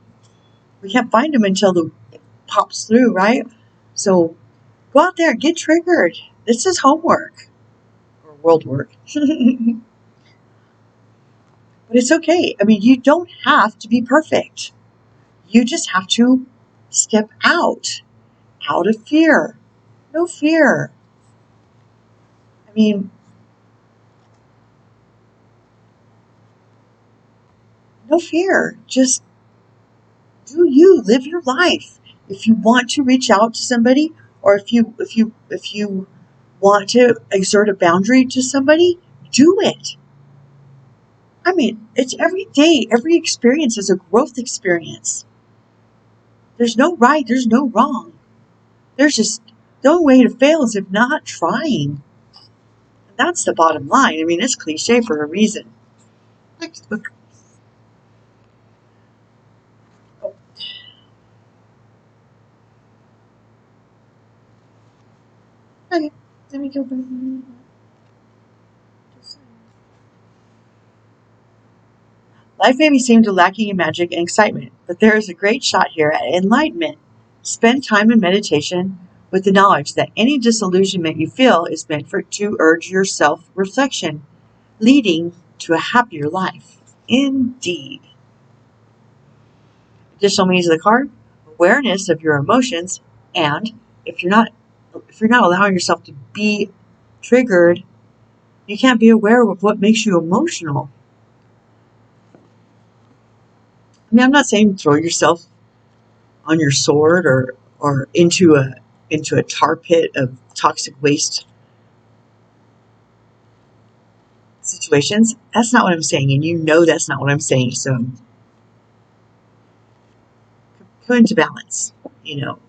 We can't find them until it pops through, right? So go out there, get triggered. This is homework or world work. But it's okay. I mean, you don't have to be perfect. You just have to step out of fear. No fear. I mean, no fear. Just do you, live your life. If you want to reach out to somebody, or if you want to exert a boundary to somebody, do it. I mean, it's every day, every experience is a growth experience. There's no right, there's no wrong. There's just the only way to fail is if not trying. And that's the bottom line. I mean, it's cliche for a reason. Next book. Oh. Okay, let me go back. Life may be seemed lacking in magic and excitement, but there is a great shot here at enlightenment. Spend time in meditation with the knowledge that any disillusionment you feel is meant to urge your self-reflection, leading to a happier life. Indeed. Additional meanings of the card: awareness of your emotions, and if you're not allowing yourself to be triggered, you can't be aware of what makes you emotional. I mean, I'm not saying throw yourself on your sword or into a tar pit of toxic waste situations. That's not what I'm saying, and you know that's not what I'm saying. So come into balance, you know.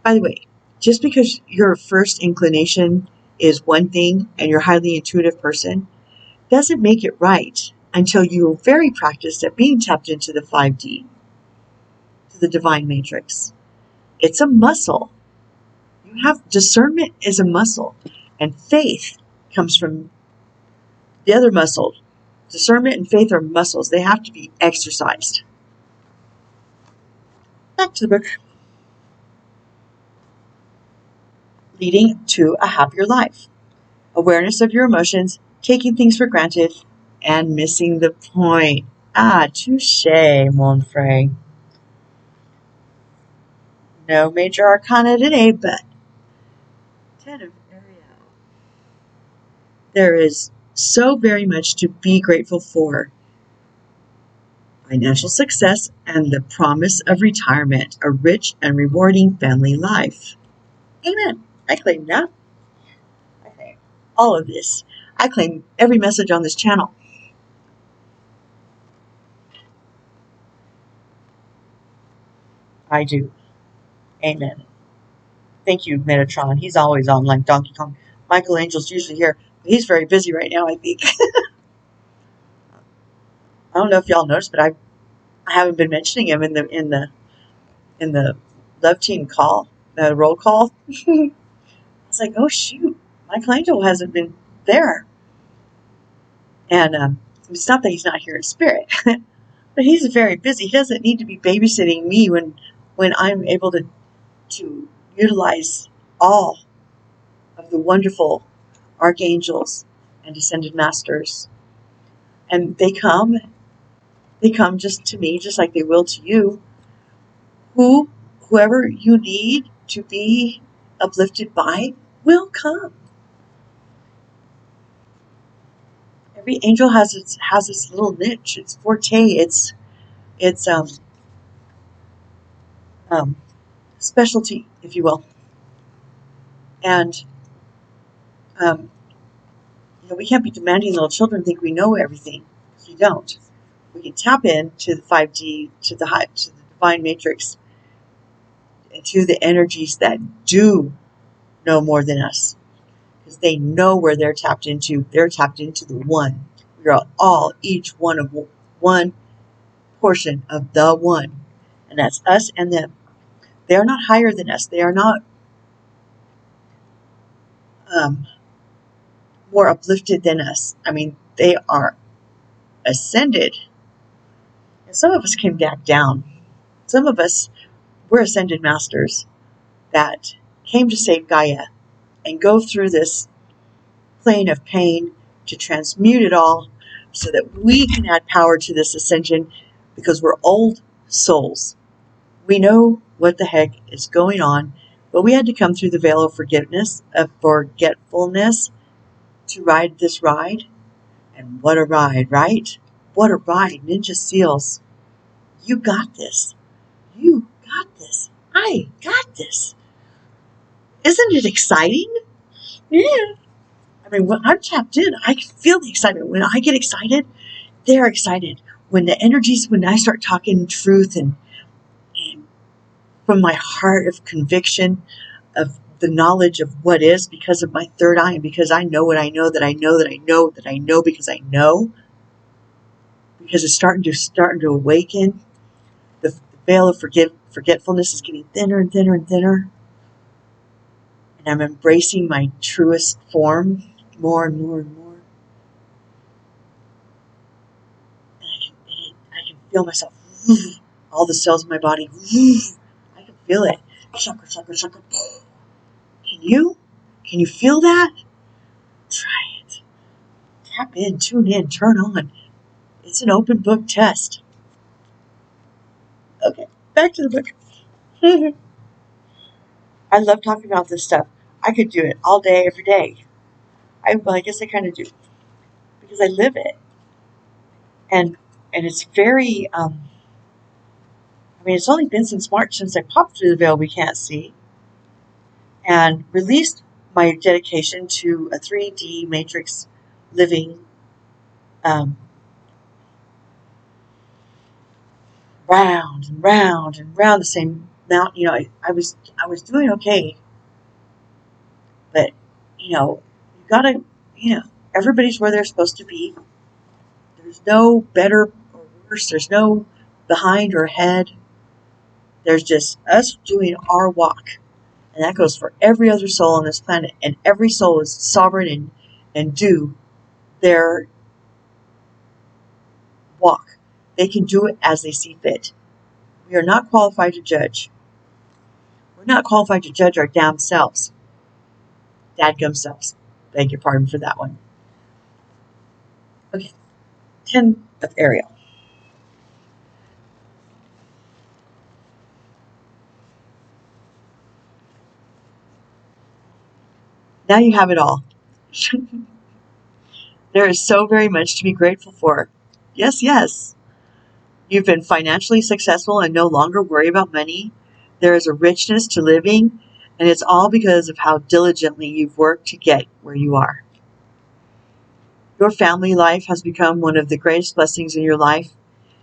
By the way, just because your first inclination is one thing and you're a highly intuitive person doesn't make it right until you're very practiced at being tapped into the 5D, to the divine matrix. It's a muscle. You have discernment is a muscle, and faith comes from the other muscle. Discernment and faith are muscles. They have to be exercised. Back to the book. Leading to a happier life. Awareness of your emotions, taking things for granted, and missing the point. Ah, touche, mon frere. No major arcana today, but 10 of Ariel. There is so very much to be grateful for. Financial success and the promise of retirement, a rich and rewarding family life. Amen. I claim that. I claim all of this. I claim every message on this channel. I do. Amen. Thank you, Metatron. He's always on like Donkey Kong. Michelangelo's usually here, but he's very busy right now, I think. I don't know if y'all noticed, but I haven't been mentioning him in the love team call, the roll call. I was like, oh shoot, Michelangelo hasn't been there. And it's not that he's not here in spirit, but he's very busy. He doesn't need to be babysitting me when I'm able to utilize all of the wonderful archangels and descended masters. And they come just to me, just like they will to you. Whoever you need to be uplifted by will come. Every angel has its little niche, its forte, its specialty, if you will. And we can't be demanding little children think we know everything, because we don't. We can tap into the 5D, to the divine matrix, and to the energies that do know more than us, because they know where they're tapped into. They're tapped into the one. We are all each one of one portion of the one, and that's us and them. They are not higher than us. They are not more uplifted than us. I mean, they are ascended. And some of us came back down. Some of us were ascended masters that came to save Gaia and go through this plane of pain to transmute it all so that we can add power to this ascension, because we're old souls. We know what the heck is going on, but we had to come through the veil of forgetfulness to ride this ride. And what a ride, right? What a ride. Ninja SEALs. You got this. You got this. I got this. Isn't it exciting? Yeah. I mean, when I'm tapped in, I can feel the excitement. When I get excited, they're excited. When I start talking truth and from my heart of conviction, of the knowledge of what is, because of my third eye, and because I know what I know, that I know, that I know, that I know, because I know, because it's starting to awaken. The veil of forgetfulness is getting thinner and thinner and thinner. And I'm embracing my truest form more and more and more. And I can feel myself, all the cells in my body, I can feel it. Chakra, chakra, chakra. Can you? Can you feel that? Try it. Tap in, tune in, turn on. It's an open book test. Okay, back to the book. I love talking about this stuff. I could do it all day, every day. I guess I kind of do, because I live it. And it's very, I mean, it's only been since March since I popped through the veil we can't see and released my dedication to a 3D matrix living, round and round and round the same mountain. You know, I was doing okay, but you gotta, everybody's where they're supposed to be. There's no better or worse. There's no behind or ahead. There's just us doing our walk. And that goes for every other soul on this planet. And every soul is sovereign and do their walk. They can do it as they see fit. We are not qualified to judge. We're not qualified to judge our damn selves. Dadgum selves. Beg your pardon for that one. Okay. 10 of Ariel. Now you have it all. There is so very much to be grateful for. Yes, yes. You've been financially successful and no longer worry about money. There is a richness to living, and it's all because of how diligently you've worked to get where you are. Your family life has become one of the greatest blessings in your life.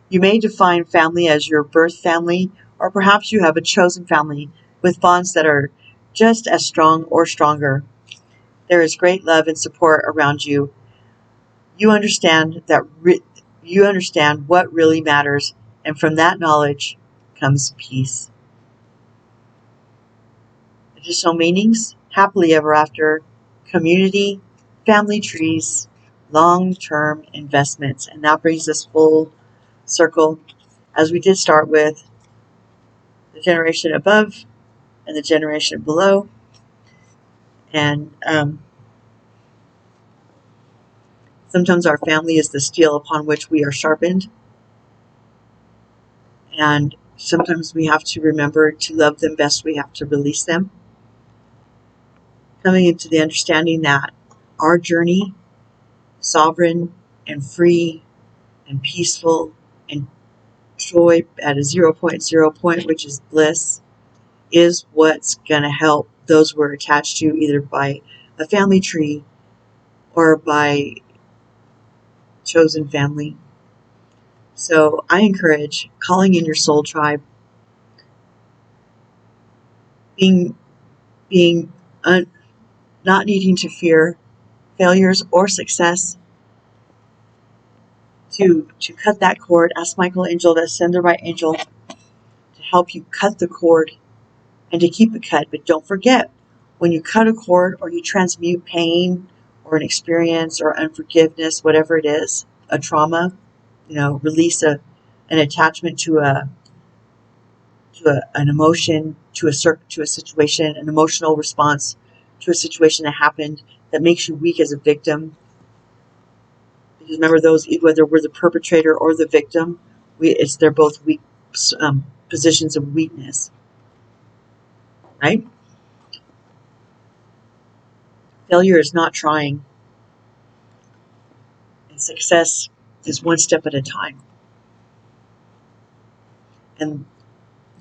You may define family as your birth family, or perhaps you have a chosen family with bonds that are just as strong or stronger. There is great love and support around you. You understand what really matters, and from that knowledge comes peace. Additional meanings: happily ever after, community, family trees, long-term investments. And that brings us full circle, as we did start with the generation above and the generation below. And sometimes our family is the steel upon which we are sharpened. And sometimes we have to remember to love them best. We have to release them. Coming into the understanding that our journey, sovereign and free and peaceful and joy at a 0.0 point, which is bliss, is what's going to help those we're attached to, either by a family tree or by chosen family. So I encourage calling in your soul tribe, not needing to fear failures or success, to cut that cord. Ask Michael Angel to send the right angel to help you cut the cord and to keep it cut. But don't forget, when you cut a cord or you transmute pain or an experience or unforgiveness, whatever it is, a trauma, release an attachment to an emotion, to a situation, an emotional response to a situation that happened that makes you weak as a victim. Because remember, those, whether we're the perpetrator or the victim, they're both weak positions of weakness, right? Failure is not trying, and success is one step at a time. And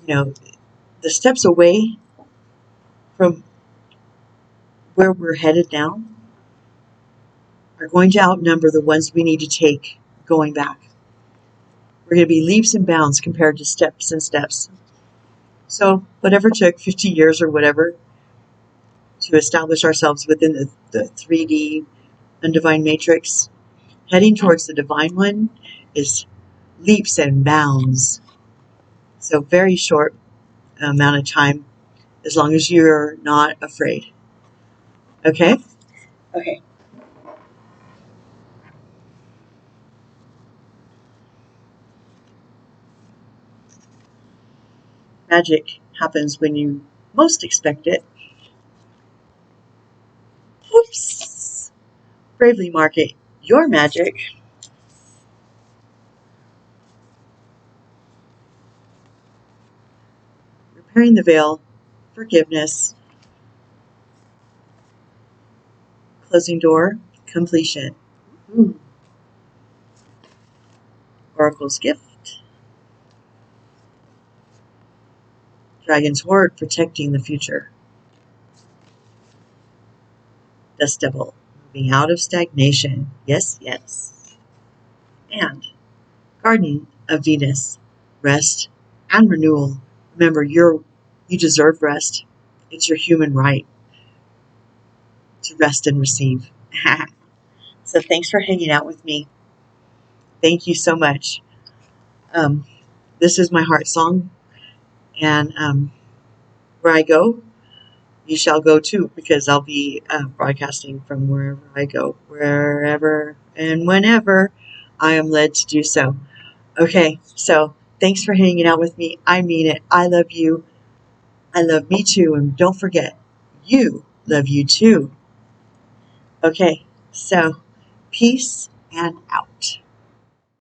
the steps away from where we're headed now are going to outnumber the ones we need to take going back. We're going to be leaps and bounds compared to steps and steps. So whatever took 50 years or whatever to establish ourselves within the 3D undivine matrix, heading towards the divine one is leaps and bounds. So very short amount of time, as long as you're not afraid. Okay? Okay. Magic happens when you most expect it. Whoops! Bravely mark it your magic. Repairing the veil, forgiveness, closing door, completion. Ooh. Oracle's gift. Dragon's Hoard, protecting the future. Dust Devil, moving out of stagnation. Yes, yes. And Garden of Venus, rest and renewal. Remember, you deserve rest. It's your human right to rest and receive. So thanks for hanging out with me. Thank you so much. This is my heart song, and where I go, you shall go too, because I'll be broadcasting from wherever I go, wherever and whenever I am led to do so. Okay, so thanks for hanging out with me. I mean it. I love you. I love me too. And don't forget, you love you too. Okay, so peace and out.